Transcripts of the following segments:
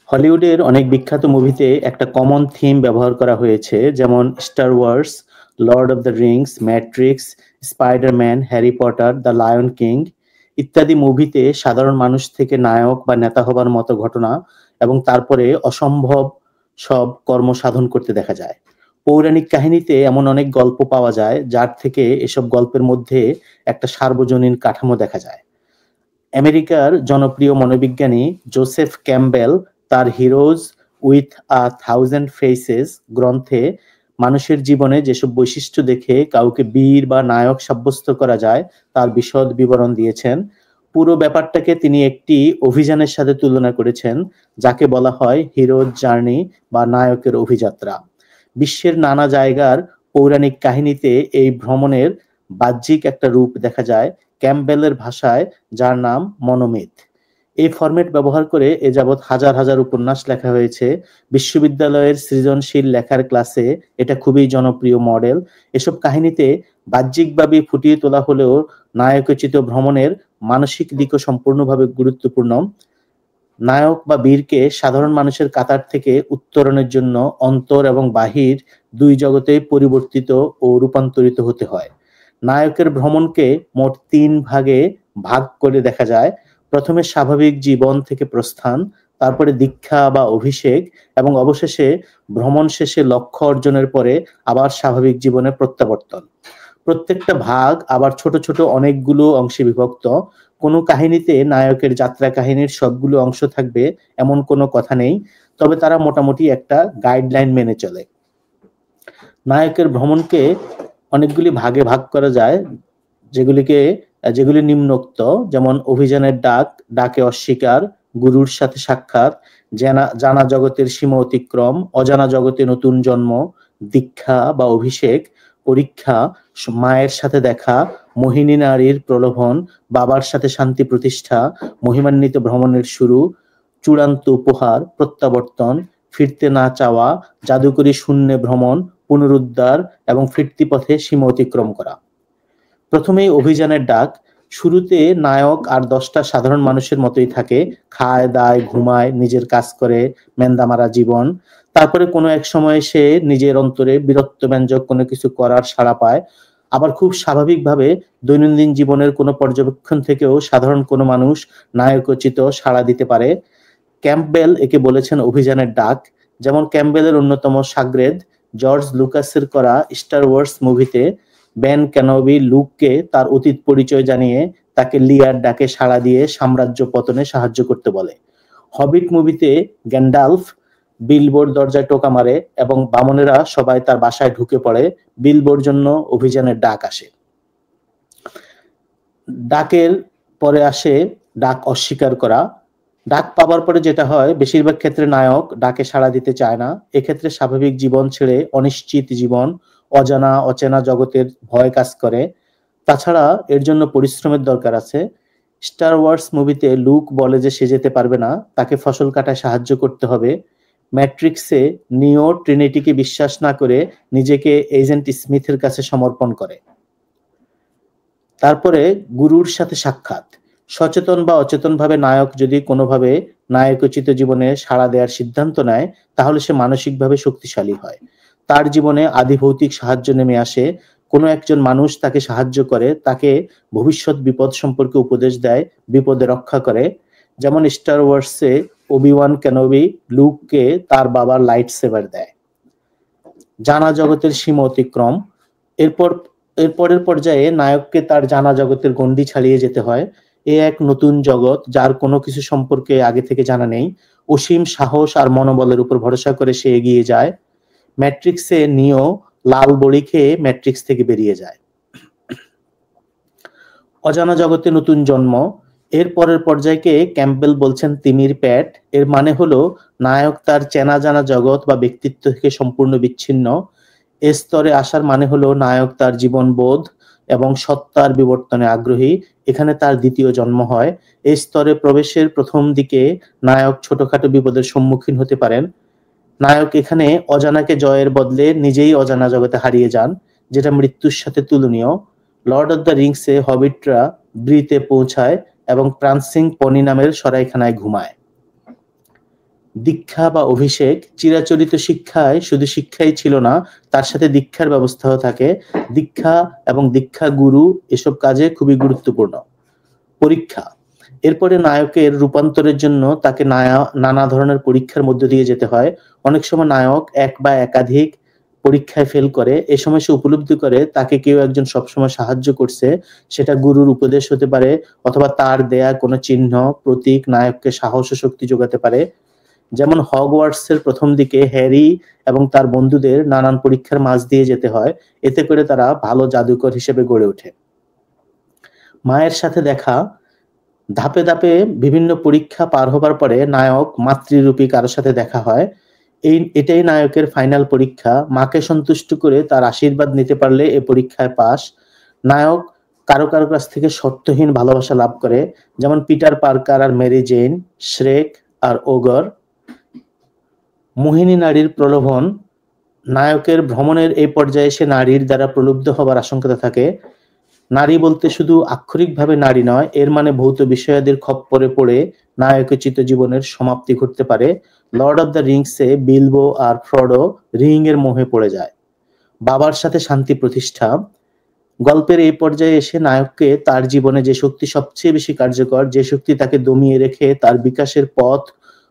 হলিউডের অনেক বিখ্যাত মুভিতে একটা কমন থিম ব্যবহার করা হয়েছে, যেমন Star Wars, Lord of the Rings, Matrix, Spiderman, Harry Potter, The Lion King ইত্যাদি মুভিতে সাধারণ মানুষ থেকে নায়ক বা নেতা হবার মতো ঘটনা এবং তারপরে অসম্ভব সব কর্ম সাধন করতে দেখা যায়। পৌরাণিক কাহিনীতে এমন অনেক গল্প পাওয়া যায় যার থেকে এসব গল্পের মধ্যে একটা সার্বজনীন কাঠামো দেখা যায়। আমেরিকার জনপ্রিয় মনোবিজ্ঞানী জোসেফ ক্যাম্পবেল তার heroes with a thousand faces গ্রন্থে মানুষের জীবনে যেসব বৈশিষ্ট্য দেখে কাউকে বীর বা নায়ক সাব্যস্ত করা যায় তার বিশদ বিবরণ দিয়েছেন। পুরো ব্যাপারটাকে তিনি একটি অভিযানের সাথে তুলনা করেছেন, যাকে বলা হয় হিরোজ জার্নি বা নায়কের অভিযাত্রা। বিশ্বের নানা জায়গার পৌরাণিক কাহিনীতে এই ভ্রমণের বাহ্যিক একটা রূপ দেখা যায় ক্যাম্পবেলের ভাষায়, যার নাম মনোমিথ। এই ফরম্যাট ব্যবহার করে এ যাবৎ হাজার হাজার উপন্যাস লেখা হয়েছে। বিশ্ববিদ্যালয়ের সৃজনশীল লেখার ক্লাসে এটা খুবই জনপ্রিয় মডেল। এসব কাহিনীতে বাহ্যিকভাবে ফুটিয়ে তোলা হলেও নায়কোচিত ভ্রমণের মানসিক দিকও সম্পূর্ণভাবে গুরুত্বপূর্ণ। নায়ক বা বীরকে সাধারণ মানুষের কাতার থেকে উত্তরণের জন্য অন্তর এবং বাহির দুই জগতে পরিবর্তিত ও রূপান্তরিত হতে হয়। নায়কের ভ্রমণকে মোট তিন ভাগে ভাগ করে দেখা যায়। প্রথমে স্বাভাবিক জীবন থেকে প্রস্থান, তারপরে দীক্ষা বা অভিষেক এবং অবশেষে ভ্রমণ শেষে লক্ষ্য অর্জনের পরে আবার স্বাভাবিক জীবনে প্রত্যাবর্তন। প্রত্যেকটা ভাগ আবার ছোট ছোট অনেকগুলো অংশে বিভক্ত। কোনো কাহিনীতে নায়কের যাত্রা কাহিনীর সবগুলো অংশ থাকবে এমন কোনো কথা নেই, তবে তারা মোটামুটি একটা গাইডলাইন মেনে চলে। নায়কের ভ্রমণকে অনেকগুলি ভাগে ভাগ করা যায়, যেগুলি নিম্নোক্ত, যেমন অভিযানের ডাক, ডাকে অস্বীকার, গুরুর সাথে সাক্ষাৎ, জানা জগতের সীমা অতিক্রম, অজানা জগতে নতুন জন্ম, দীক্ষা বা অভিষেক, পরীক্ষা, মায়ের সাথে দেখা, মোহিনী নারীর প্রলোভন, বাবার সাথে শান্তি প্রতিষ্ঠা, মহিমান্বিত ভ্রমণের শুরু, চূড়ান্ত উপহার, প্রত্যাবর্তন, ফিরতে না চাওয়া, জাদুকরী শূন্যে ভ্রমণ, পুনরুদ্ধার এবং ফিরতি পথে সীমা অতিক্রম করা। প্রথমেই অভিযানের ডাক। শুরুতে নায়ক আর 10টা সাধারণ মানুষের মতোই থাকে, খায় দায় ঘুমায়, নিজের কাজ করে, মেন্দামারা জীবন। তারপরে কোনো এক সময় সে নিজের অন্তরে বীরত্বব্যঞ্জক কোনো কিছু করার সাড়া পায়। আবার খুব স্বাভাবিকভাবে দৈনন্দিন জীবনের কোনো পর্যবেক্ষণ থেকেও সাধারণ কোনো মানুষ নায়কোচিত সাড়া দিতে পারে। ক্যাম্পবেল একে বলেছেন অভিযানের ডাক। যেমন ক্যাম্পবেলের অন্যতম সাগরেদ জর্জ লুকাসের করা স্টার ওয়ার্স মুভিতে বেন কেনবি লুককে তার অতীত পরিচয় জানিয়ে তাকে লিয়ার ডাকে সাড়া দিয়ে সাম্রাজ্য পতনে সাহায্য করতে বলে। হবিট মুভিতে গ্যান্ডালফ বিলবোর দরজায় টোকা মারে এবং বামনেরা সবাই তার বাসায় ঢুকে পড়ে। বিলবোর জন্য অভিযানের ডাক আসে। ডাকের পরে আসে ডাক অস্বীকার করা। ডাক পাবার পরে যেটা হয়, বেশিরভাগ ক্ষেত্রে নায়ক ডাকে সাড়া দিতে চায় না। এক্ষেত্রে স্বাভাবিক জীবন ছেড়ে অনিশ্চিত জীবন, অজানা অচেনা জগতের ভয় কাজ করে। তাছাড়া এর জন্য পরিশ্রমের দরকার আছে। স্টার ওয়ার্স মুভিতে লুক বলে যে সে যেতে পারবে না, তাকে ফসল কাটায় সাহায্য করতে হবে। ম্যাট্রিক্সে নিও ট্রিনিটিকে বিশ্বাস না করে নিজেকে এজেন্ট স্মিথের কাছে সমর্পণ করে। তারপরে গুরুর সাথে সাক্ষাৎ। সচেতন বা অচেতনভাবে নায়ক যদি কোনোভাবে নায়কোচিত জীবনে সাড়া দেওয়ার সিদ্ধান্ত নেয়, তাহলে সে মানসিকভাবে শক্তিশালী হয়। তার জীবনে আদিভৌতিক সাহায্য নেমে আসে। কোনো একজন মানুষ তাকে সাহায্য করে, তাকে ভবিষ্যৎ বিপদ সম্পর্কে উপদেশ দেয়, বিপদে রক্ষা করে। যেমন স্টার ওয়ার্সে ওবি-ওয়ান কেনোবি লুককে তার বাবার লাইট সেভার দেয়। জানা জগতের সীমা অতিক্রম। এরপর এরপরের পর্যায়ে নায়ককে তার জানা জগতের গণ্ডি ছাড়িয়ে যেতে হয়। এ এক নতুন জগৎ যার কোনো কিছু সম্পর্কে আগে থেকে জানা নেই। অসীম সাহস আর মনোবলের উপর ভরসা করে সে এগিয়ে যায়। ম্যাট্রিক্সে নিও লাল বড়ি খেয়ে ম্যাট্রিক্স থেকে বেরিয়ে যায়। অজানা জগতে নতুন জন্ম। এর পরের পর্যায়কে ক্যাম্পবেল বলছেন তিমির প্যাট। এর মানে হলো নায়ক তার চেনা জানা জগৎ বা ব্যক্তিত্ব থেকে সম্পূর্ণ বিচ্ছিন্ন। এ স্তরে আসার মানে হলো নায়ক তার জীবনবোধ এবং সত্তার বিবর্তনে আগ্রহী। এখানে তার দ্বিতীয় জন্ম হয়। এই স্তরে প্রবেশের প্রথম দিকে নায়ক ছোটখাটো বিপদের সম্মুখীন হতে পারেন। নায়ক এখানে অজানাকে জয়ের বদলে নিজেই অজানা জগতে হারিয়ে যান, যেটা মৃত্যুর সাথে তুলনীয়। লর্ড অফ দ্য রিংসে হবিটরা ব্রিতে পৌঁছায় এবং প্রান্সিং পনি নামের সরাইখানায় ঘুমায়। দীক্ষা বা অভিষেক, চিরাচরিত শিক্ষায় শুধু শিক্ষাই ছিল না, তার সাথে দীক্ষার ব্যবস্থাও থাকে। দীক্ষা এবং দীক্ষা গুরু এসব কাজে খুবই গুরুত্বপূর্ণ। পরীক্ষা, এরপরে নায়কের রূপান্তরের জন্য তাকে নানা ধরনের পরীক্ষার মধ্য দিয়ে যেতে হয়। অনেক সময় নায়ক এক বা একাধিক পরীক্ষায় ফেল করে। এ সময় সে উপলব্ধি করে তাকে কেউ একজন সবসময় সাহায্য করছে। সেটা গুরুর উপদেশ হতে পারে, অথবা তার দেয়া কোনো চিহ্ন, প্রতীক নায়ককে সাহস ও শক্তি যোগাতে পারে। যেমন হগওয়ার্টসের প্রথম দিকে হ্যারি এবং তার বন্ধুদের নানান পরীক্ষার মাঝ দিয়ে যেতে হয়, এতে করে তারা ভালো জাদুকর হিসেবে গড়ে ওঠে। মায়ের সাথে দেখা, ধাপে ধাপে বিভিন্ন পরীক্ষা পার হবার পরে নায়ক মাতৃরূপী কারোর সাথে দেখা হয়। এটাই নায়কের ফাইনাল পরীক্ষা। মাকে সন্তুষ্ট করে তার আশীর্বাদ নিতে পারলে এ পরীক্ষায় পাস। নায়ক কারো কারো কাছ থেকে শর্তহীন ভালোবাসা লাভ করে, যেমন পিটার পার্কার আর মেরি জেন, শ্রেক আর ওগর। মোহিনী নারীর প্রলোভন, নায়কের ভ্রমণের এই পর্যায়ে সে নারীর দ্বারা প্রলুব্ধ হবার আশঙ্কা থাকে। নারী বলতে শুধু আক্ষরিকভাবে নারী নয়, এর মানে ভৌত বিষয়াদির খপ্পরে পড়ে নায়কোচিত জীবনের সমাপ্তি ঘটতে পারে। লর্ড অব দ্য রিংসে বিলবো আর ফ্রডো রিং এর মোহে পড়ে যায়। বাবার সাথে শান্তি প্রতিষ্ঠা, গল্পের এই পর্যায়ে এসে নায়ককে তার জীবনে যে শক্তি সবচেয়ে বেশি কার্যকর, যে শক্তি তাকে দমিয়ে রেখে তার বিকাশের পথ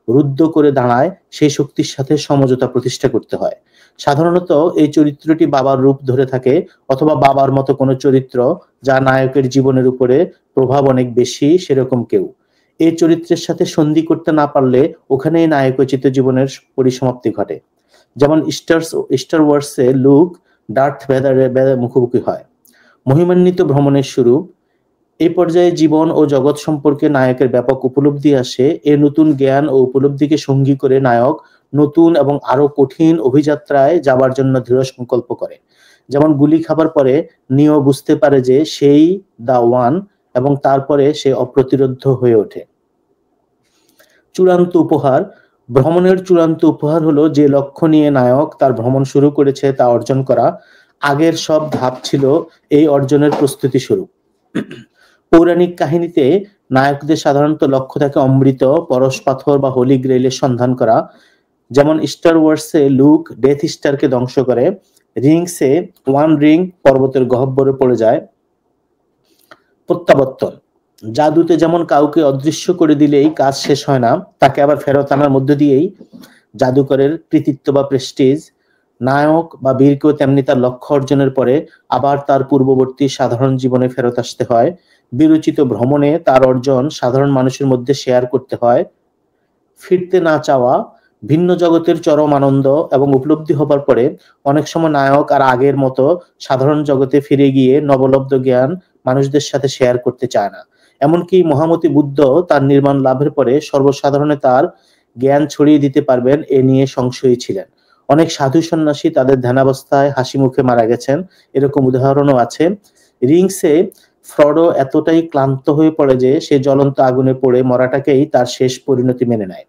রুদ্ধ করে দাঁড়ায়, সেই শক্তির সাথে সমঝোতা প্রতিষ্ঠা করতে হয়। সাধারণত এই চরিত্রটি বাবার রূপ ধরে থাকে, অথবা বাবার মতো কোনো চরিত্র যা নায়কের জীবনের উপরে প্রভাব অনেক বেশি, সেরকম কেউ। এই চরিত্রের সাথে সন্ধি করতে না পারলে ওখানেই নায়কোচিত জীবনের পরিসমাপ্তি ঘটে। যেমন স্টার ওয়ার্সে লুক ডার্থ ভেদারের মুখোমুখি হয়। মহিমান্বিত ভ্রমণের শুরু, এই পর্যায়ে জীবন ও জগৎ সম্পর্কে নায়কের ব্যাপক উপলব্ধি আসে। এ নতুন জ্ঞান ও উপলব্ধিকে সঙ্গী করে নায়ক নতুন এবং আরো কঠিন অভিযাত্রায় যাবার জন্য দৃঢ় সংকল্প করে। যেমন গুলি খাবার পরে নিও বুঝতে পারে যে সেই দা ওয়ান, এবং তারপরে সে অপ্রতিরোধ্য হয়ে ওঠে। চূড়ান্ত উপহার, ভ্রমণের চূড়ান্ত উপহার হলো যে লক্ষ্য নিয়ে নায়ক তার ভ্রমণ শুরু করেছে তা অর্জন করা। আগের সব ধাপ ছিল এই অর্জনের প্রস্তুতি স্বরূপ। পৌরাণিক কাহিনীতে নায়কদের সাধারণত লক্ষ্য থাকে অমৃত, পরশ পাথর বা হোলি গ্রেইলের সন্ধান করা। যেমন স্টার ওয়ার্সে লুক ডেথ স্টারকে ধ্বংস করে, রিংসে ওয়ান রিং পর্বতের গহ্বরে পড়ে যায়। প্রত্যাবর্তন, জাদুতে যেমন কাউকে অদৃশ্য করে দিলেই কাজ শেষ হয় না, তাকে আবার ফেরত আনার মধ্য দিয়েই জাদুকরের কৃতিত্ব বা প্রেস্টিজ। নায়ক বা বীরকেও তেমনি তার লক্ষ্য অর্জনের পরে আবার তার পূর্ববর্তী সাধারণ জীবনে ফেরত আসতে হয়। বিরচিত ভ্রমণে তার অর্জন সাধারণ মানুষের মধ্যে শেয়ার করতে হয়। ফিরতে না চাওয়া, ভিন্ন জগতের চরম আনন্দ এবং উপলব্ধি হবার পরে অনেক সময় নায়ক আর আগের মতো সাধারণ জগতে ফিরে গিয়ে নবলব্ধ জ্ঞান মানুষদের সাথে শেয়ার করতে চায় না। এমনকি মহামতি বুদ্ধ তার নির্মাণ লাভের পরে সর্বসাধারণে তার জ্ঞান ছড়িয়ে দিতে পারবেন এ নিয়ে সংশয়ী ছিলেন। অনেক সাধু সন্ন্যাসী তাদের ধ্যানাবস্থায় হাসি মুখে মারা গেছেন, এরকম উদাহরণও আছে। রিংসে ফ্রডো এতটাই ক্লান্ত হয়ে পড়ে যে সে জ্বলন্ত আগুনে পড়ে মরাটাকেই তার শেষ পরিণতি মেনে নেয়।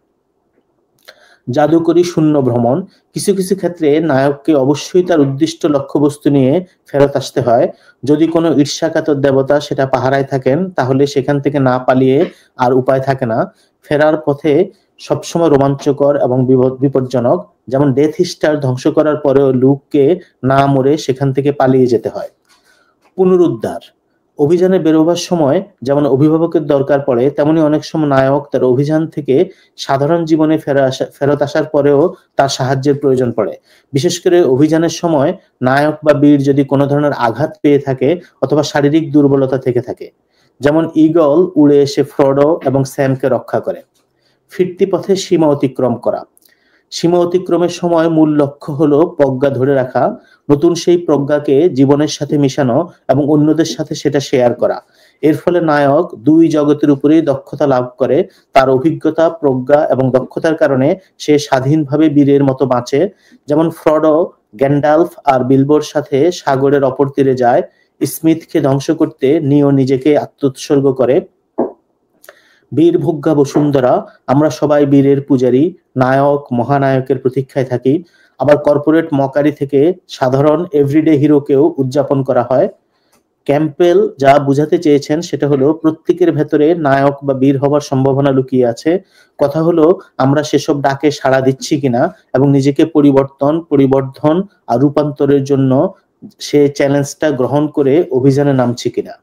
জাদুকরী শূন্য ভ্রমণ, কিছু কিছু ক্ষেত্রে নায়ককে অবশ্যই তার উদ্দিষ্ট লক্ষ্যবস্তু নিয়ে ফেরত আসতে হয়। যদি কোনো ঈর্ষাকাতর দেবতা সেটা পাহারায় থাকেন, তাহলে সেখান থেকে না পালিয়ে আর উপায় থাকে না। ফেরার পথে সবসময় রোমাঞ্চকর এবং বিপজ্জনক। যেমন ডেথ স্টার ধ্বংস করার পরেও লুককে না মরে সেখান থেকে পালিয়ে যেতে হয়। পুনরুদ্ধার, অভিযানে বেরোবার সময় যেমন অভিভাবকের দরকার পড়ে, তেমনি অনেক সময় নায়ক তার অভিযান থেকে সাধারণ জীবনে ফেরত আসার পরেও তার সাহায্যের প্রয়োজন পড়ে। বিশেষ করে অভিযানের সময় নায়ক বা বীর যদি কোনো ধরনের আঘাত পেয়ে থাকে অথবা শারীরিক দুর্বলতা থেকে থাকে। যেমন ঈগল উড়ে এসে ফ্রডো এবং স্যামকে রক্ষা করে। ফিরতি পথে সীমা অতিক্রম করা, সীমা অতিক্রমের সময় মূল লক্ষ্য হলো প্রজ্ঞা ধরে রাখা, নতুন সেই প্রজ্ঞাকে জীবনের সাথে মিশানো এবং অন্যদের সাথে সেটা শেয়ার করা। এর ফলে নায়ক দুই জগতের উপরেই দক্ষতা লাভ করে। তার অভিজ্ঞতা, প্রজ্ঞা এবং দক্ষতার কারণে সে স্বাধীনভাবে বীরের মতো বাঁচে। যেমন ফ্রডো গ্যান্ডালফ আর বিলবোর সাথে সাগরের অপর তীরে যায়। স্মিথকে ধ্বংস করতে নিও নিজেকে আত্মোৎসর্গ করে। বীরভোগ্যা বসুন্ধরা, আমরা সবাই বীরের পূজারী, নায়ক মহানায়কের প্রতীক্ষায় থাকি। আবার কর্পোরেট মকারি থেকে সাধারণ এভরিডে হিরোকেও উদযাপন করা হয়। ক্যাম্পবেল যা বোঝাতে চেয়েছেন সেটা হলো প্রত্যেকের ভেতরে নায়ক বা বীর হবার সম্ভাবনা লুকিয়ে আছে। কথা হলো আমরা সেসব ডাকে সাড়া দিচ্ছি কিনা এবং নিজেকে পরিবর্ধন আর রূপান্তরের জন্য সে চ্যালেঞ্জটা গ্রহণ করে অভিযানে নামছি কিনা।